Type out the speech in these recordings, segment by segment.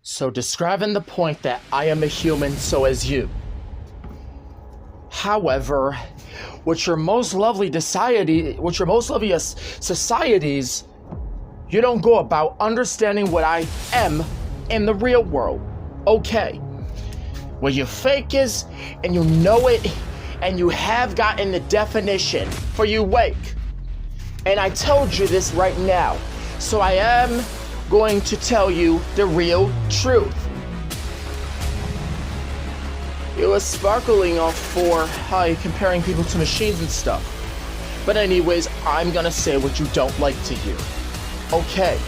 So describing the point that I am a human, so as you. However, with your most lovely societies, you don't go about understanding what I am in the real world. Okay. Where your fake is, and you know it, and you have gotten the definition for you wake. And I told you this right now, so I am going to tell you the real truth. It was sparkling off for how you're comparing people to machines and stuff. But anyways, I'm gonna say what you don't like to hear. Okay,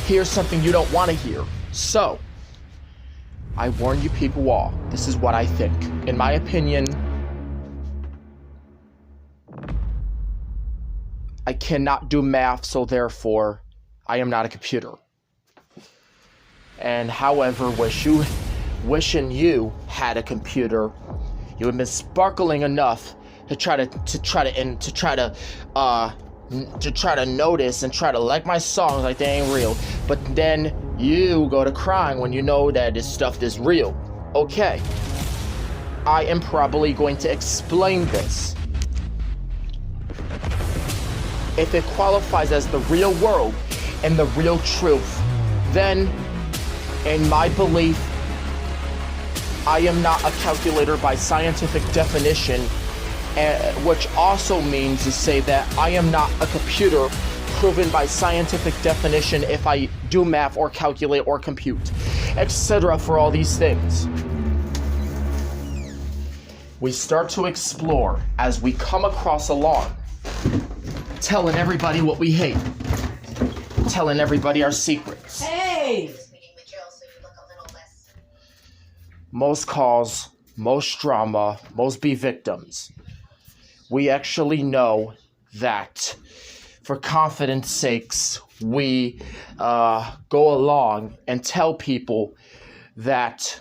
here's something you don't want to hear. So, I warn you people all, this is what I think. In my opinion, I cannot do math, so therefore, I am not a computer. And however, wishing you had a computer, you have been sparkling enough to try to notice and try to like my songs like they ain't real. But then you go to crying when you know that this stuff is real. Okay, I am probably going to explain this. If it qualifies as the real world and the real truth, then, in my belief, I am not a calculator by scientific definition, which also means to say that I am not a computer proven by scientific definition if I do math or calculate or compute, etc. for all these things. We start to explore as we come across along, telling everybody what we hate, telling everybody our secrets. Hey! Most cause, most drama, most be victims. We actually know that for confidence sakes, we go along and tell people that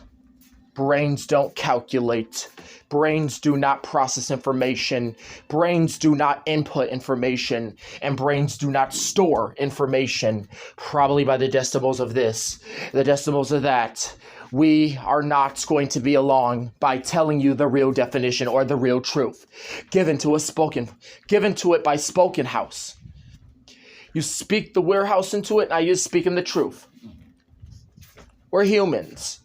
brains don't calculate, brains do not process information, brains do not input information, and brains do not store information, probably by the decimals of this, the decimals of that. We are not going to be along by telling you the real definition or the real truth, given to it by spoken house. You speak the warehouse into it, now you're speaking the truth. We're humans.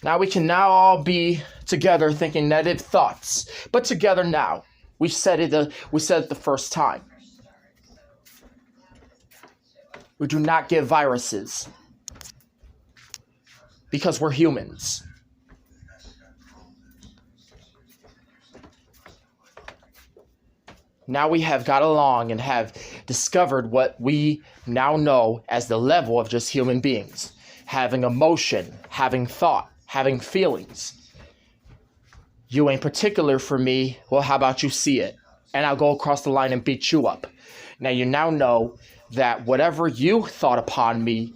Now we can now all be together thinking negative thoughts, but together now. We said it the first time. We do not get viruses because we're humans. Now we have got along and have discovered what we now know as the level of just human beings. Having emotion, having thought, having feelings. You ain't particular for me, well, how about you see it? And I'll go across the line and beat you up. Now you now know that whatever you thought upon me,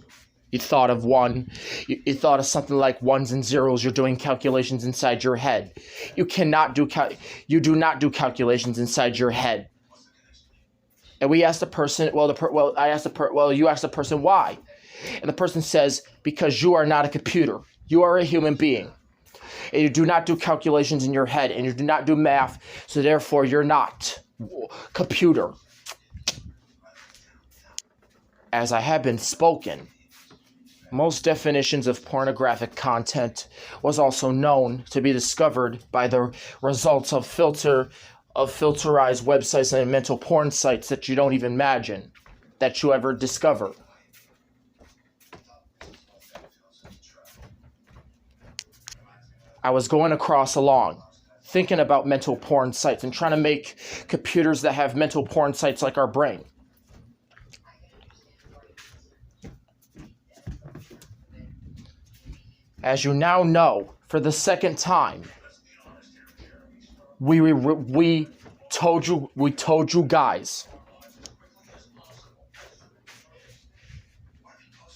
you thought of one, you thought of something like ones and zeros, you're doing calculations inside your head. You do not do calculations inside your head. And we asked the person, you asked the person why. And the person says, because you are not a computer. You are a human being. And you do not do calculations in your head, and you do not do math, so therefore you're not computer. As I have been spoken, most definitions of pornographic content was also known to be discovered by the results of filterized websites and mental porn sites that you don't even imagine that you ever discover. I was going across along, thinking about mental porn sites and trying to make computers that have mental porn sites like our brain. As you now know, for the second time, we told you guys,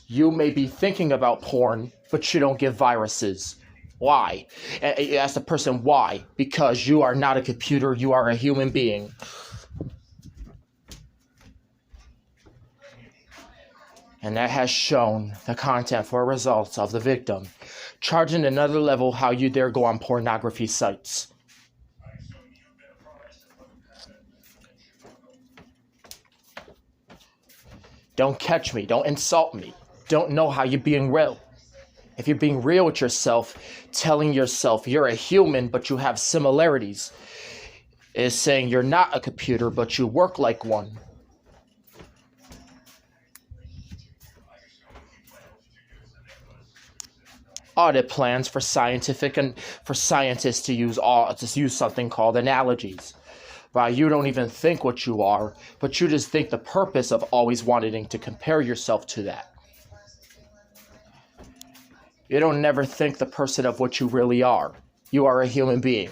you may be thinking about porn, but you don't get viruses. Why? And you ask the person why. Because you are not a computer, you are a human being. and that has shown the content for results of the victim. Charging another level, how you dare go on pornography sites. Don't catch me. Don't insult me. Don't know how you're being real. If you're being real with yourself, telling yourself you're a human but you have similarities, is saying you're not a computer but you work like one. Audit plans for for scientists to use something called analogies. Why you don't even think what you are, but you just think the purpose of always wanting to compare yourself to that. You don't never think the person of what you really are. You are a human being.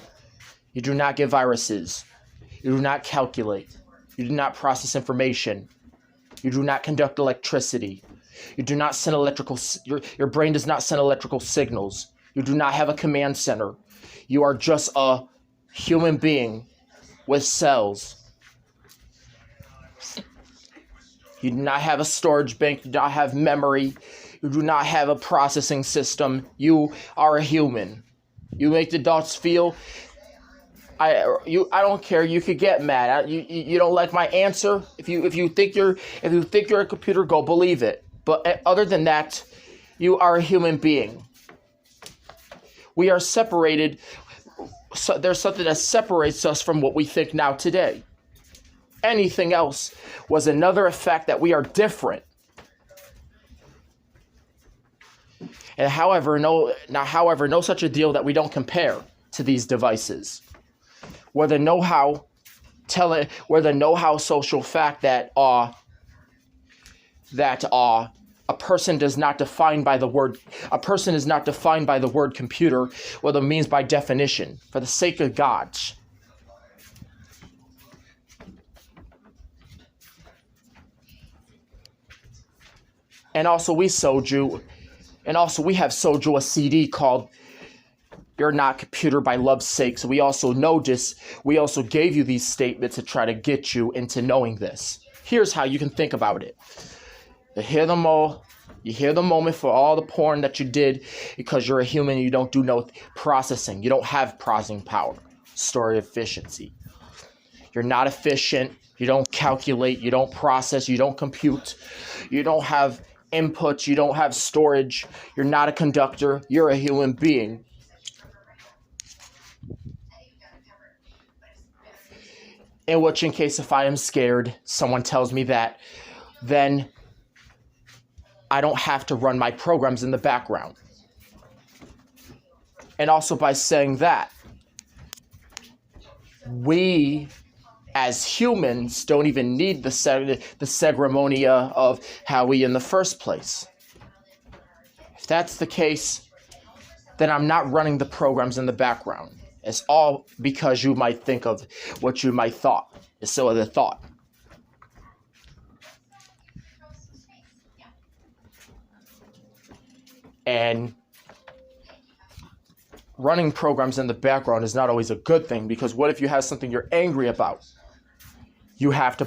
You do not get viruses. You do not calculate. You do not process information. You do not conduct electricity. You do not send your brain does not send electrical signals. You do not have a command center. You are just a human being with cells. You do not have a storage bank. You do not have memory. You do not have a processing system. You are a human. You make the adults feel. I don't care. You could get mad. You don't like my answer. If you think you're a computer, go believe it. But other than that, you are a human being. We are separated. So there's something that separates us from what we think now today. Anything else was another effect that we are different. And however, no such a deal that we don't compare to these devices. Where the know-how social fact that a person is not defined by the word computer, what it means by definition, for the sake of God. And also we have sold you a CD called You're Not Computer by Love's Sake. So we also gave you these statements to try to get you into knowing this. Here's how you can think about it. You hear them all. You hear the moment for all the porn that you did because you're a human. You don't do no processing. You don't have processing power. Story efficiency. You're not efficient. You don't calculate. You don't process. You don't compute. You don't have inputs. You don't have storage. You're not a conductor. You're a human being. In which, in case if I am scared, someone tells me that, then I don't have to run my programs in the background. And also by saying that, we as humans don't even need the ceremonia of how we in the first place. If that's the case, then I'm not running the programs in the background. It's all because you might think of what you might thought. It's so the thought. And running programs in the background is not always a good thing, because what if you have something you're angry about? You have to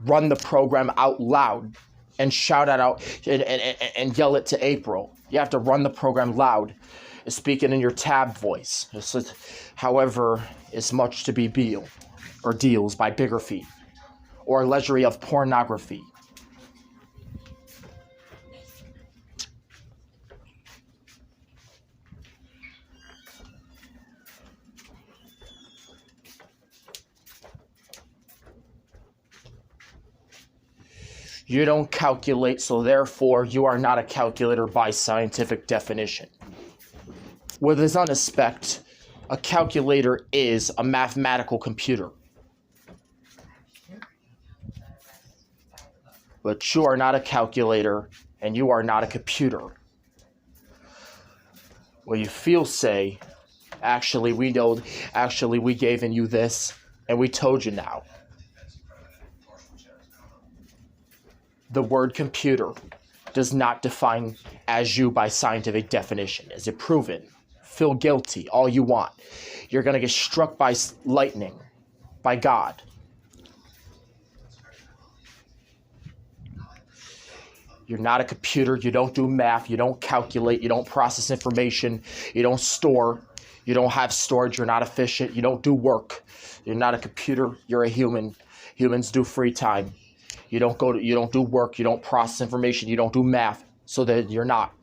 run the program out loud and shout it out and yell it to April. You have to run the program loud, speaking in your tab voice. However, it's much to be Beale or Deals by Bigger Feet or Leisure of Pornography. You don't calculate, so therefore you are not a calculator by scientific definition. With this unaspect, a calculator is a mathematical computer. But you are not a calculator, and you are not a computer. Well, you feel say, actually we gave in you this, and we told you now. The word computer does not define as you by scientific definition. Is it proven? Feel guilty all you want. You're going to get struck by lightning, by God. You're not a computer. You don't do math. You don't calculate. You don't process information. You don't store. You don't have storage. You're not efficient. You don't do work. You're not a computer. You're a human. Humans do free time. You don't do work. You don't process information. You don't do math. So that you're not.